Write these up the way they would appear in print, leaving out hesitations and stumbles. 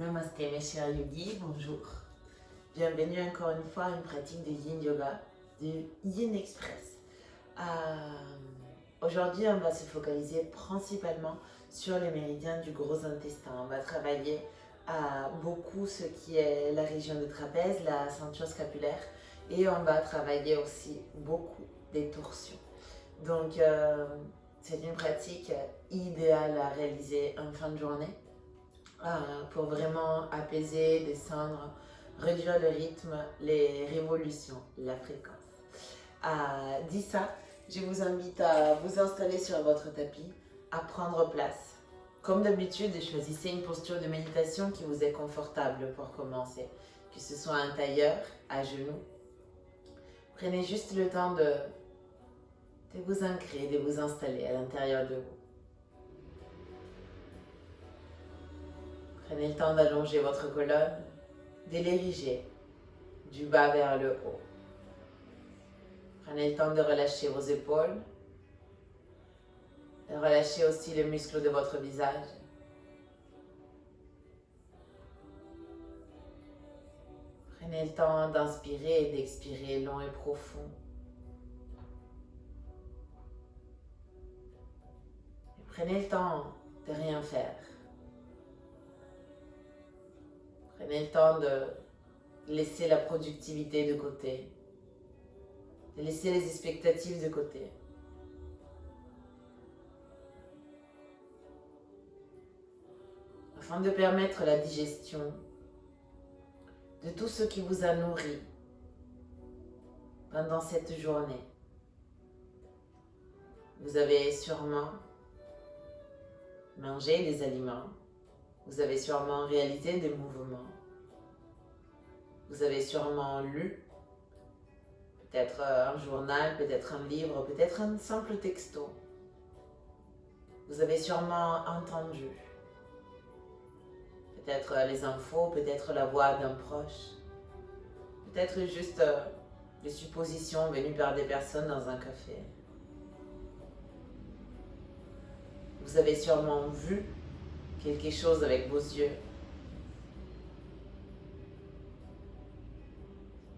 Namasté mes chers yogis, bonjour. Bienvenue encore une fois à une pratique de Yin Yoga, de Yin Express. Aujourd'hui, on va se focaliser principalement sur les méridiens du gros intestin. On va travailler beaucoup ce qui est la région du trapèze, la ceinture scapulaire, et on va travailler aussi beaucoup des torsions. Donc, c'est une pratique idéale à réaliser en fin de journée pour vraiment apaiser, descendre, réduire le rythme, les révolutions, la fréquence. Dit ça, je vous invite à vous installer sur votre tapis, à prendre place. Comme d'habitude, choisissez une posture de méditation qui vous est confortable pour commencer, que ce soit un tailleur, à genoux. Prenez juste le temps de vous ancrer, de vous installer à l'intérieur de vous. Prenez le temps d'allonger votre colonne, de l'ériger du bas vers le haut. Prenez le temps de relâcher vos épaules, de relâcher aussi les muscles de votre visage. Prenez le temps d'inspirer et d'expirer long et profond. Et prenez le temps de rien faire. Prenez le temps de laisser la productivité de côté, de laisser les expectatives de côté. Afin de permettre la digestion de tout ce qui vous a nourri pendant cette journée. Vous avez sûrement mangé des aliments, vous avez sûrement réalisé des mouvements, vous avez sûrement lu, peut-être un journal, peut-être un livre, peut-être un simple texto. Vous avez sûrement entendu, peut-être les infos, peut-être la voix d'un proche, peut-être juste des suppositions venues par des personnes dans un café. Vous avez sûrement vu quelque chose avec vos yeux.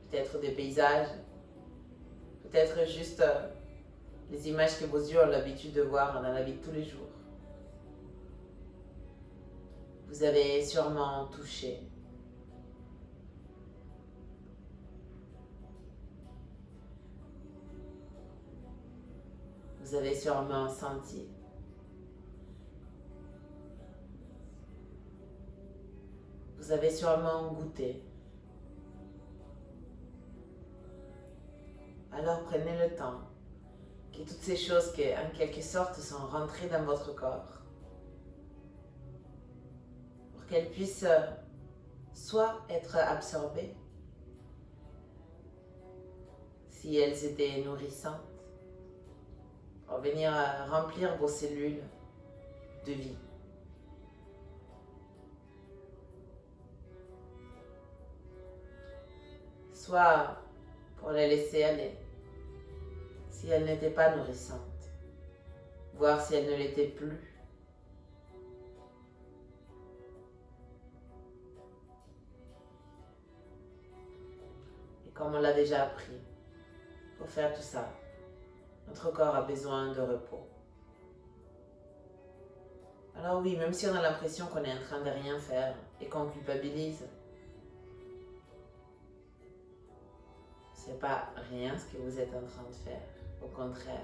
Peut-être des paysages, peut-être juste les images que vos yeux ont l'habitude de voir dans la vie de tous les jours. Vous avez sûrement touché. Vous avez sûrement senti. Vous avez sûrement goûté. Alors prenez le temps que toutes ces choses qui en quelque sorte sont rentrées dans votre corps, pour qu'elles puissent soit être absorbées, si elles étaient nourrissantes, pour venir remplir vos cellules de vie. Soit pour les laisser aller, si elles n'étaient pas nourrissantes, voir si elles ne l'étaient plus. Et comme on l'a déjà appris, pour faire tout ça, notre corps a besoin de repos. Alors oui, même si on a l'impression qu'on est en train de rien faire et qu'on culpabilise, c'est pas rien ce que vous êtes en train de faire, au contraire.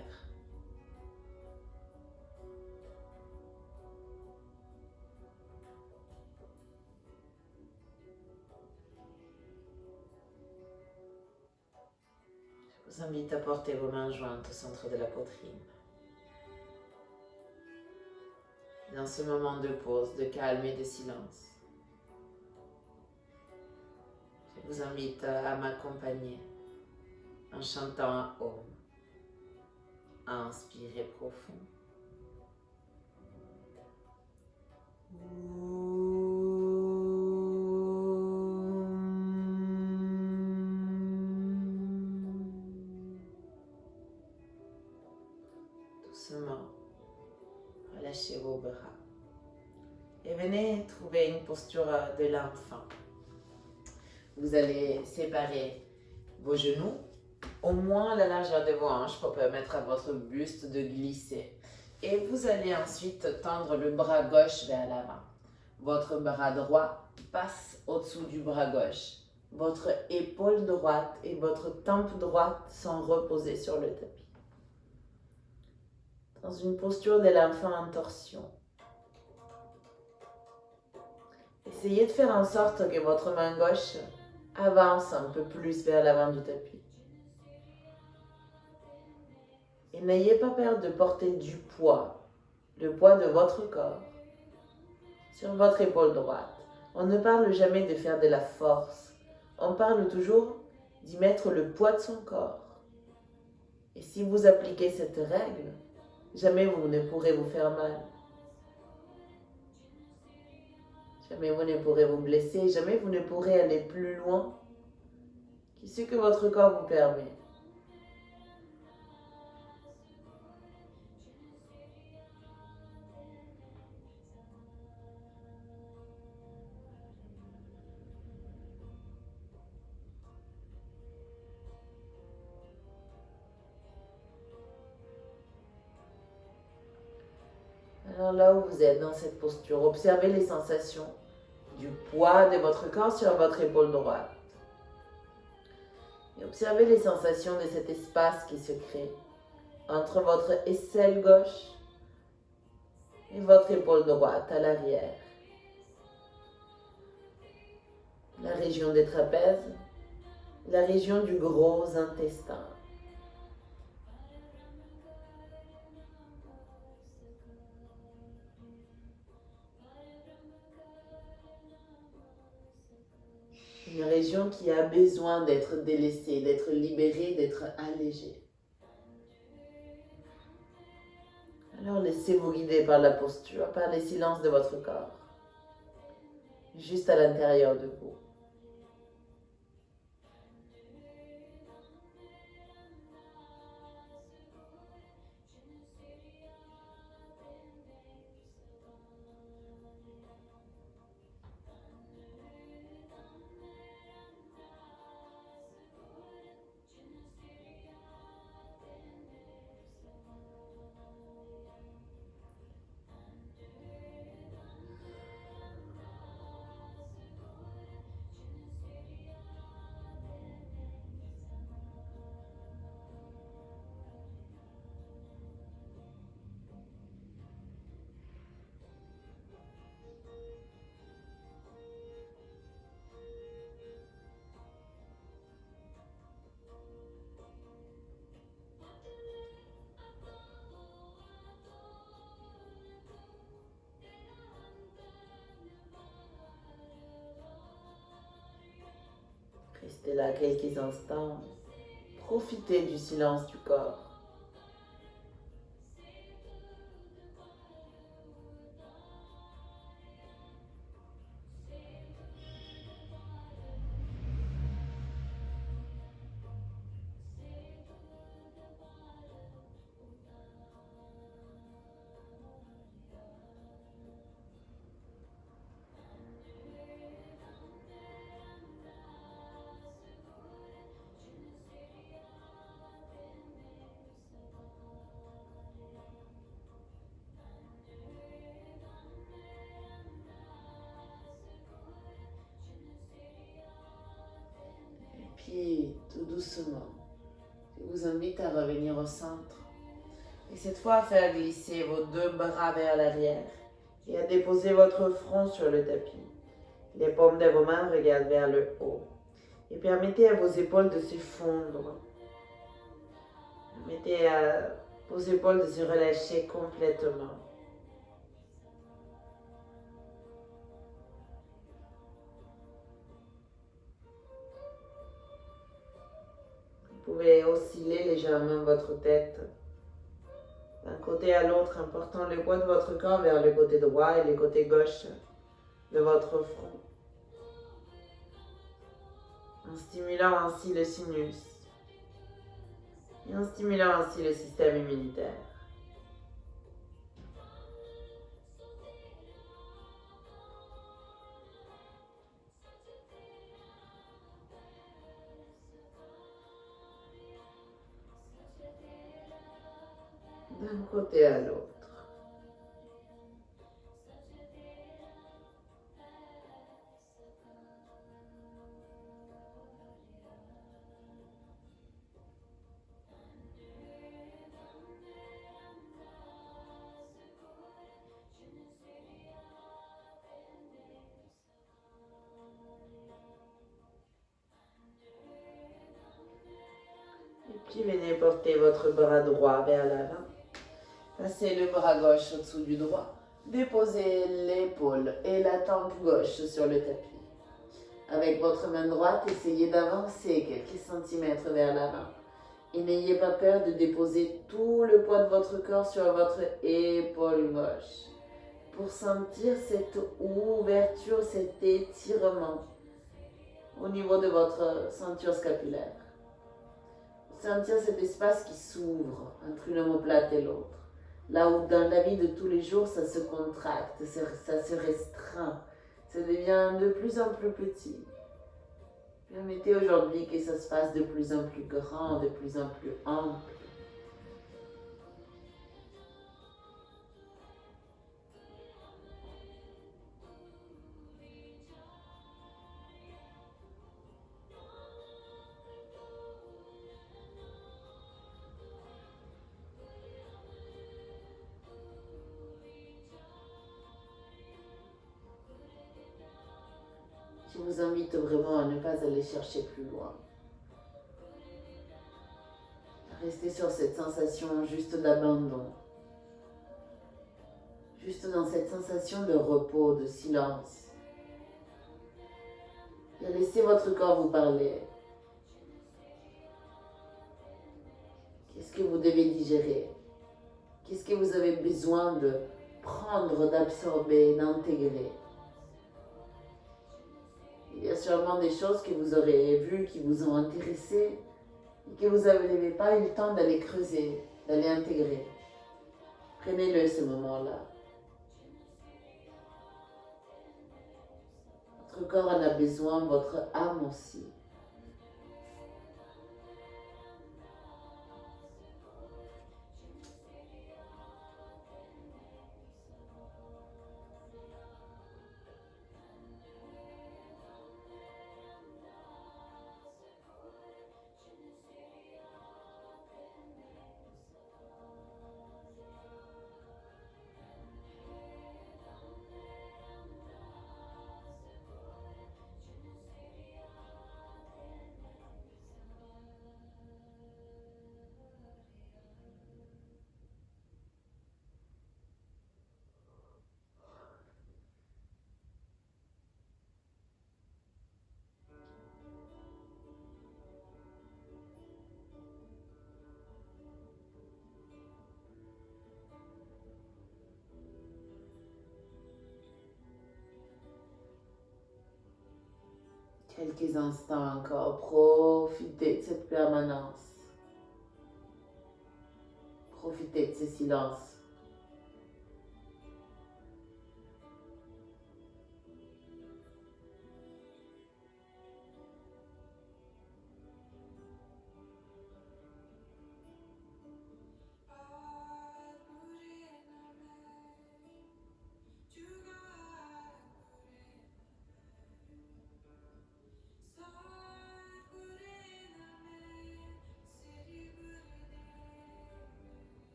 Je vous invite à porter vos mains jointes au centre de la poitrine. Dans ce moment de pause, de calme et de silence, je vous invite à m'accompagner en chantant un Om. Inspirez profond. Doucement, relâchez vos bras et venez trouver une posture de l'enfant. Vous allez séparer vos genoux, au moins la largeur de vos hanches pour permettre à votre buste de glisser. Et vous allez ensuite tendre le bras gauche vers l'avant. Votre bras droit passe au-dessous du bras gauche. Votre épaule droite et votre tempe droite sont reposées sur le tapis. Dans une posture de l'enfant en torsion. Essayez de faire en sorte que votre main gauche avance un peu plus vers l'avant du tapis. Et n'ayez pas peur de porter du poids, le poids de votre corps, sur votre épaule droite. On ne parle jamais de faire de la force. On parle toujours d'y mettre le poids de son corps. Et si vous appliquez cette règle, jamais vous ne pourrez vous faire mal. Jamais vous ne pourrez vous blesser, jamais vous ne pourrez aller plus loin que ce que votre corps vous permet. Alors là où vous êtes dans cette posture, observez les sensations du poids de votre corps sur votre épaule droite. Et observez les sensations de cet espace qui se crée entre votre aisselle gauche et votre épaule droite à l'arrière. La région des trapèzes, la région du gros intestin. Une région qui a besoin d'être délaissée, d'être libérée, d'être allégée. Alors laissez-vous guider par la posture, par les silences de votre corps, juste à l'intérieur de vous. Restez là quelques instants. Profitez du silence du corps. Puis, tout doucement, je vous invite à revenir au centre. Et cette fois, à faire glisser vos deux bras vers l'arrière et à déposer votre front sur le tapis. Les paumes de vos mains regardent vers le haut. Et permettez à vos épaules de se fondre. Permettez à vos épaules de se relâcher complètement. Vous pouvez osciller légèrement votre tête d'un côté à l'autre en portant le poids de votre corps vers le côté droit et le côté gauche de votre front, en stimulant ainsi le sinus et en stimulant ainsi le système immunitaire. d'un côté à l'autre. Et puis venez porter votre bras droit vers l'avant. Passez le bras gauche au-dessous du droit. Déposez l'épaule et la tempe gauche sur le tapis. Avec votre main droite, essayez d'avancer quelques centimètres vers l'avant. Et n'ayez pas peur de déposer tout le poids de votre corps sur votre épaule gauche. Pour sentir cette ouverture, cet étirement au niveau de votre ceinture scapulaire. Sentir cet espace qui s'ouvre entre une omoplate et l'autre. Là où dans la vie de tous les jours, ça se contracte, ça se restreint, ça devient de plus en plus petit. Permettez aujourd'hui que ça se fasse de plus en plus grand, de plus en plus ample. Je vous invite vraiment à ne pas aller chercher plus loin. Restez sur cette sensation juste d'abandon. Juste dans cette sensation de repos, de silence. Et laissez votre corps vous parler. Qu'est-ce que vous devez digérer? Qu'est-ce que vous avez besoin de prendre, d'absorber, d'intégrer? Il y a sûrement des choses que vous aurez vues, qui vous ont intéressé et que vous n'avez pas eu le temps d'aller creuser, d'aller intégrer. Prenez-le ce moment-là. Votre corps en a besoin, votre âme aussi. Quelques instants encore, profitez de cette permanence. Profitez de ce silence.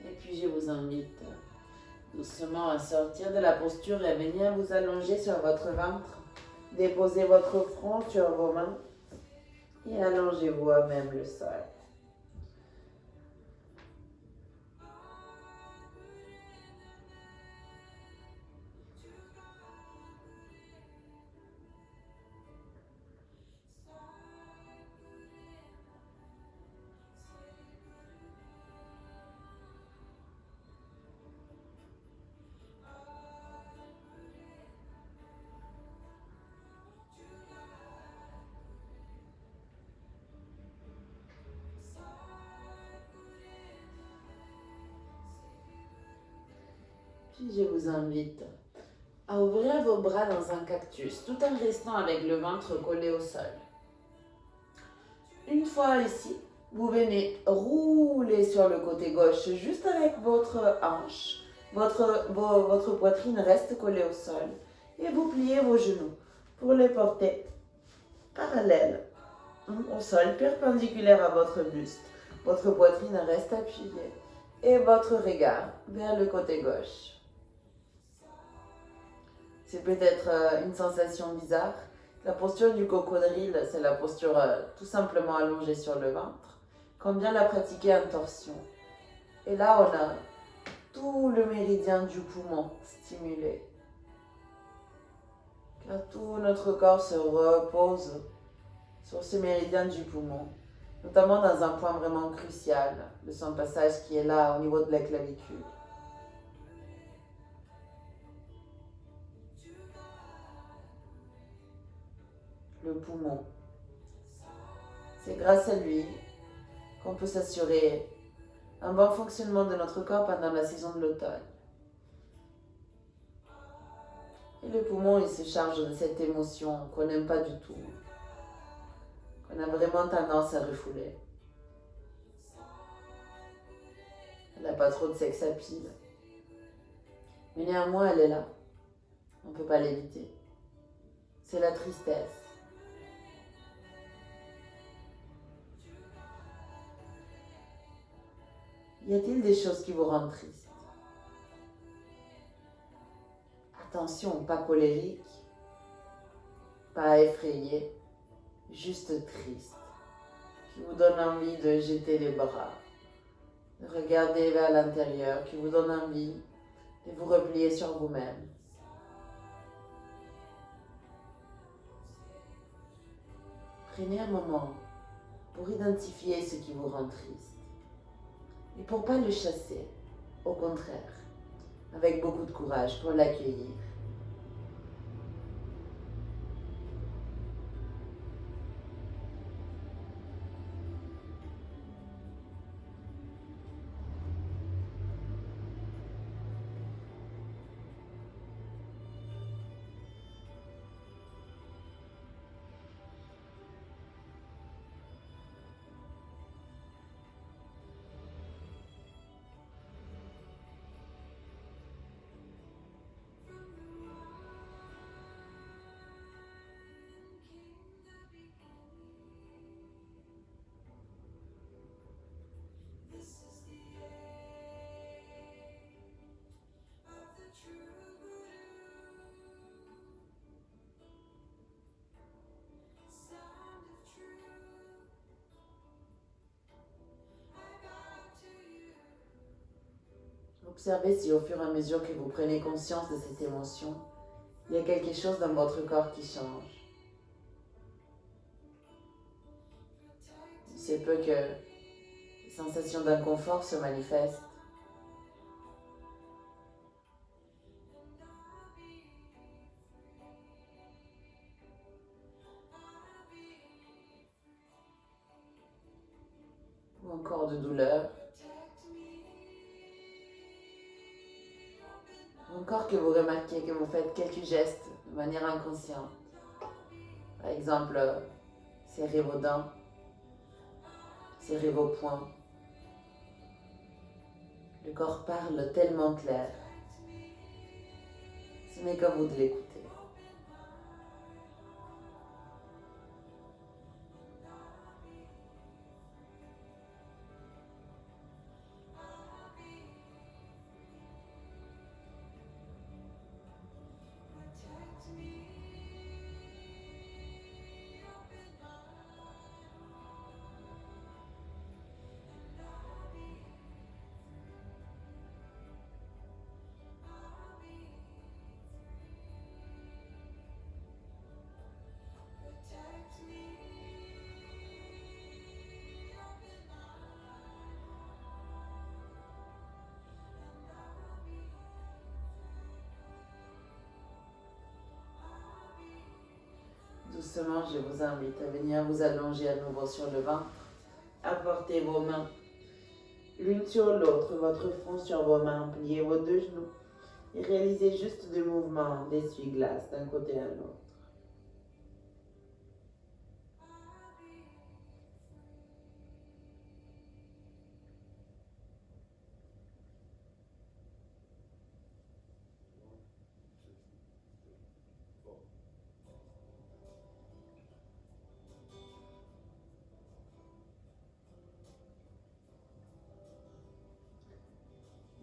Et puis je vous invite doucement à sortir de la posture et à venir vous allonger sur votre ventre. Déposez votre front sur vos mains et allongez-vous à même le sol. Puis je vous invite à ouvrir vos bras dans un cactus tout en restant avec le ventre collé au sol. Une fois ici, vous venez rouler sur le côté gauche juste avec votre hanche. Votre poitrine reste collée au sol et vous pliez vos genoux pour les porter parallèles au sol, perpendiculaire à votre buste. Votre poitrine reste appuyée et votre regard vers le côté gauche. C'est peut-être une sensation bizarre. La posture du cocodrille, c'est la posture tout simplement allongée sur le ventre, qu'on vient la pratiquer en torsion. Et là, on a tout le méridien du poumon stimulé. Car tout notre corps se repose sur ce méridien du poumon, notamment dans un point vraiment crucial de son passage qui est là au niveau de la clavicule. Le poumon. C'est grâce à lui qu'on peut s'assurer un bon fonctionnement de notre corps pendant la saison de l'automne. Et le poumon, il se charge de cette émotion qu'on n'aime pas du tout, qu'on a vraiment tendance à refouler. Elle n'a pas trop de sex appeal. Mais néanmoins, elle est là. On ne peut pas l'éviter. C'est la tristesse. Y a-t-il des choses qui vous rendent triste? Attention, pas colérique, pas effrayé, juste triste, qui vous donne envie de jeter les bras, de regarder vers l'intérieur, qui vous donne envie de vous replier sur vous-même. Prenez un moment pour identifier ce qui vous rend triste. Et pour ne pas le chasser, au contraire, avec beaucoup de courage pour l'accueillir. Observez si au fur et à mesure que vous prenez conscience de cette émotion, il y a quelque chose dans votre corps qui change. Il se peut que les sensations d'inconfort se manifestent. Ou encore de douleur. Encore que vous remarquez que vous faites quelques gestes de manière inconsciente. Par exemple, serrer vos dents, serrer vos poings. Le corps parle tellement clair. Ce n'est qu'à vous de l'écouter. Doucement, je vous invite à venir vous allonger à nouveau sur le ventre. Apportez vos mains l'une sur l'autre, votre front sur vos mains, pliez vos deux genoux et réalisez juste des mouvements d'essuie-glace d'un côté à l'autre.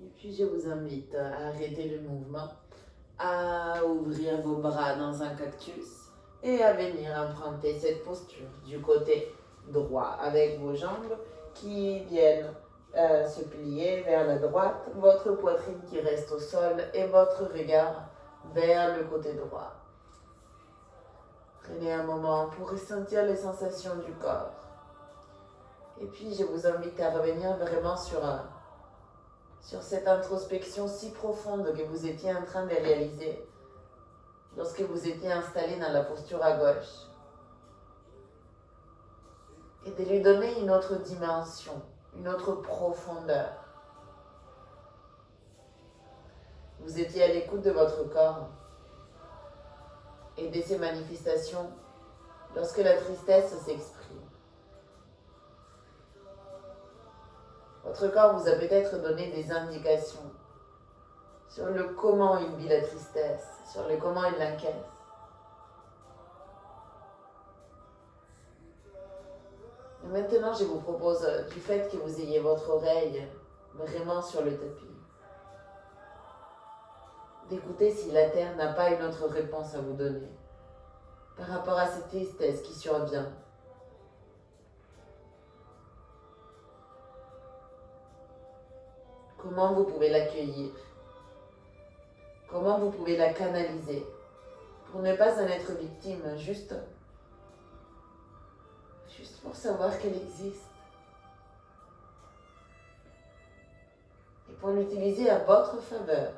Et puis je vous invite à arrêter le mouvement, à ouvrir vos bras dans un cactus et à venir emprunter cette posture du côté droit avec vos jambes qui viennent se plier vers la droite, votre poitrine qui reste au sol et votre regard vers le côté droit. Prenez un moment pour ressentir les sensations du corps. Et puis je vous invite à revenir vraiment sur cette introspection si profonde que vous étiez en train de réaliser lorsque vous étiez installé dans la posture à gauche. Et de lui donner une autre dimension, une autre profondeur. Vous étiez à l'écoute de votre corps et de ses manifestations lorsque la tristesse s'exprime. Votre corps vous a peut-être donné des indications sur le comment il vit la tristesse, sur le comment il l'encaisse. Et maintenant, je vous propose, du fait que vous ayez votre oreille vraiment sur le tapis, d'écouter si la Terre n'a pas une autre réponse à vous donner par rapport à cette tristesse qui survient. Comment vous pouvez l'accueillir? Comment vous pouvez la canaliser pour ne pas en être victime, juste pour savoir qu'elle existe et pour l'utiliser à votre faveur.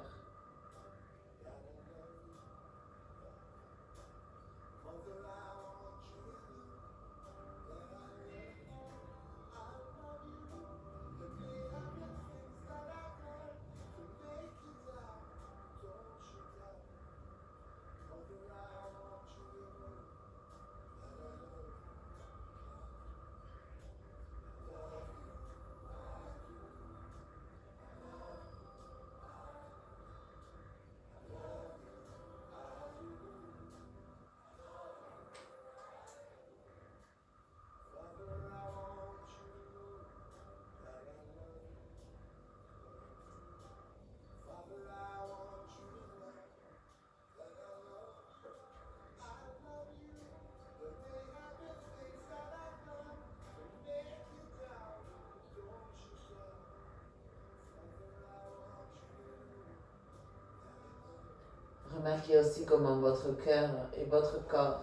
Remarquez aussi comment votre cœur et votre corps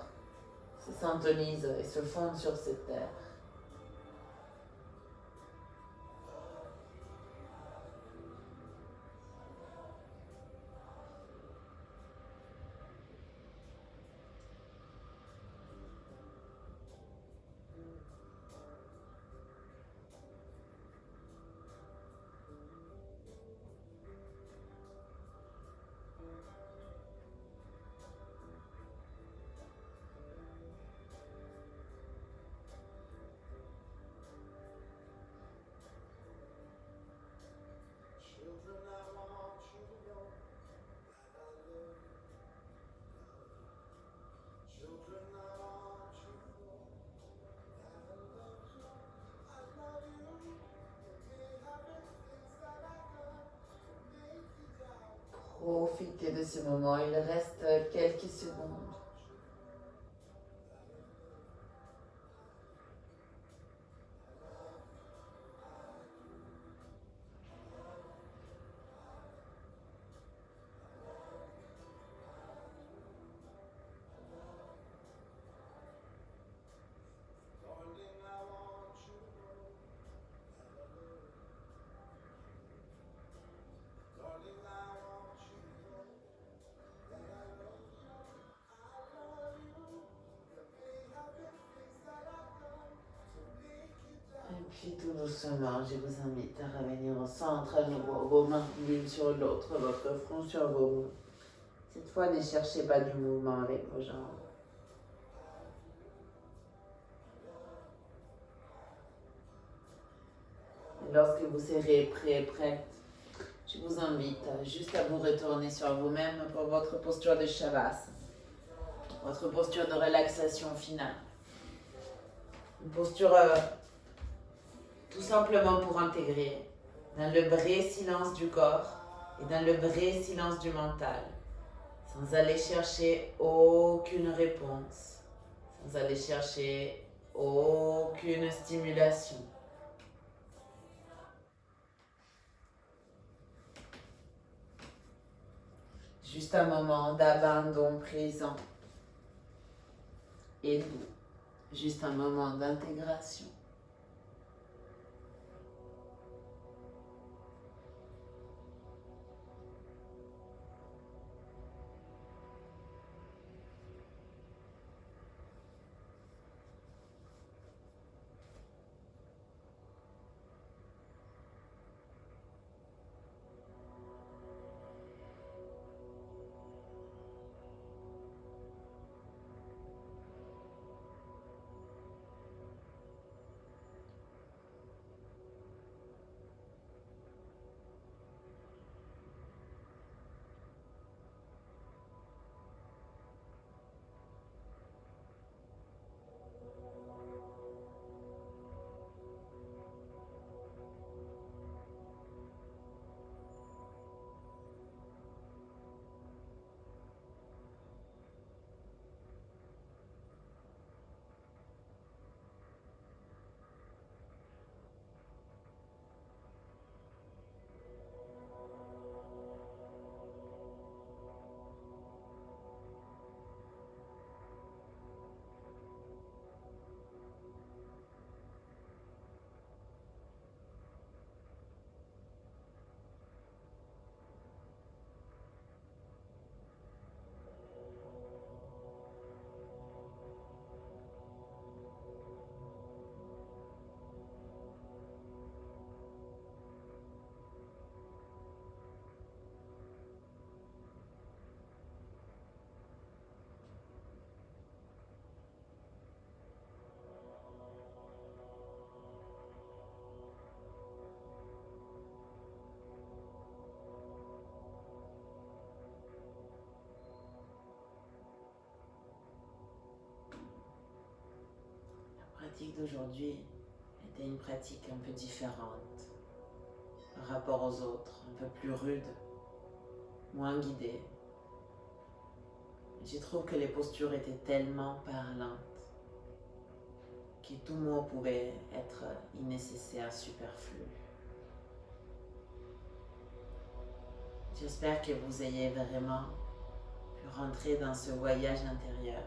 se syntonisent et se fondent sur cette terre. Profitez de ce moment, il reste quelques secondes. Puis tout doucement, je vous invite à revenir au centre à nouveau, vos mains l'une sur l'autre, votre front sur vos mains. Cette fois, ne cherchez pas du mouvement avec vos jambes. Et lorsque vous serez prêt, prête, je vous invite juste à vous retourner sur vous-même pour votre posture de Shavasana, votre posture de relaxation finale. Une posture tout simplement pour intégrer dans le vrai silence du corps et dans le vrai silence du mental, sans aller chercher aucune réponse, sans aller chercher aucune stimulation. Juste un moment d'abandon présent et doux, juste un moment d'intégration. La pratique d'aujourd'hui était une pratique un peu différente par rapport aux autres, un peu plus rude, moins guidée. Je trouve que les postures étaient tellement parlantes que tout mot pouvait être innécessaire, superflu. J'espère que vous ayez vraiment pu rentrer dans ce voyage intérieur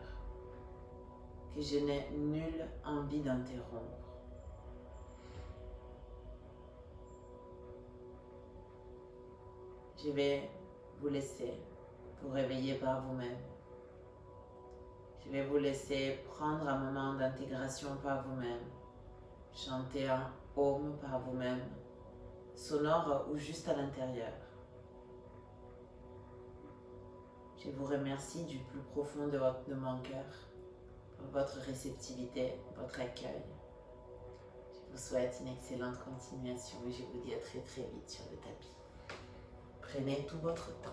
que je n'ai nulle envie d'interrompre. Je vais vous laisser vous réveiller par vous-même. Je vais vous laisser prendre un moment d'intégration par vous-même, chanter un home par vous-même, sonore ou juste à l'intérieur. Je vous remercie du plus profond de mon cœur pour votre réceptivité, votre accueil. Je vous souhaite une excellente continuation et je vous dis à très très vite sur le tapis. Prenez tout votre temps.